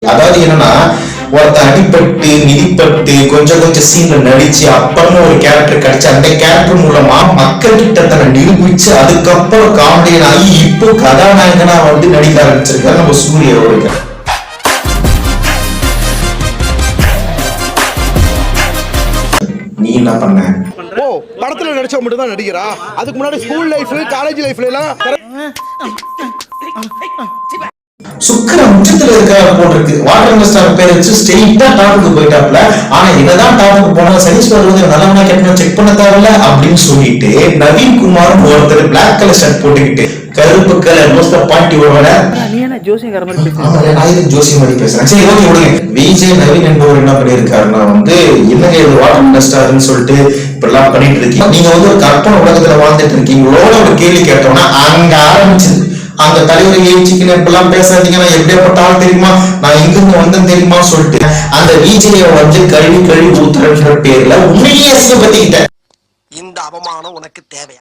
அதாவது என்னன்னா ஒருத்த அடிப்பட்டு மிதிப்பட்டு கொஞ்சம் கொஞ்சம் சீன்ல நடிச்சு அப்புறமா ஒரு கேரக்டர் கிடைச்சு அந்த கேரக்டர் மூலமா மக்கள் கிட்ட தன்னை நிரூபிச்சு அதுக்கப்புறம் காமெடியன் ஆகி இப்போ கதாநாயகனா வந்து நடிக்க ஆரம்பிச்சிருக்காரு நம்ம சூரிய அவர்கள். நீ என்ன பண்ண? ஓ படத்துல நடிச்சவங்க மட்டும் தான் நடிக்கிறா? அதுக்கு முன்னாடி ஸ்கூல் லைஃப் காலேஜ் லைஃப்ல எல்லாம் சுக்கர உச்சத்துல இருக்க போட்டிருக்கு. வாட்டர் ஸ்டார் பேர் வச்சு ஸ்ட்ரெயிட்டா டாப்புக்கு போயிட்டாப்ல. ஆனா என்னதான் டாப்புக்கு போனா சதீஷ் பாபு நல்லவனா கெட்டவனா செக் பண்ண தேவையில்ல அப்படின்னு சொல்லிட்டு நவீன் குமார் ஒருத்தர் பிளாக் கலர் ஷர்ட் போட்டுக்கிட்டு கருப்பு கலர் மோஸ்ட் பாட்டி வருவாங்க. ஜோசியம் மாதிரி பேசுறேன். சரி ஓகே விடுங்க. விஜய் நவீன் என்பவர் என்ன பண்ணியிருக்காருன்னா வந்து என்னங்க இது வாட்டர் ஸ்டார்னு சொல்லிட்டு இப்பெல்லாம் பண்ணிட்டு இருக்கீங்க. நீங்க வந்து ஒரு கற்பனை உலகத்துல வாழ்ந்துட்டு இருக்கீங்களோட ஒரு கேள்வி கேட்டோம்னா அங்க ஆரம்பிச்சது. அந்த தலைவர் ஏச்சிக்கணும் இப்பெல்லாம் பேசாதீங்க, நான் எப்படியாப்பட்ட ஆள் தெரியுமா, நான் எங்கிருந்து வந்தேன் தெரியுமா சொல்லிட்டு அந்த விஜய வந்து கழுவி ஊத்துறன்ற பேர்ல உண்மையே அசிங்கப்படுத்திக்கிட்டேன். இந்த அவமானம் உனக்கு தேவையா?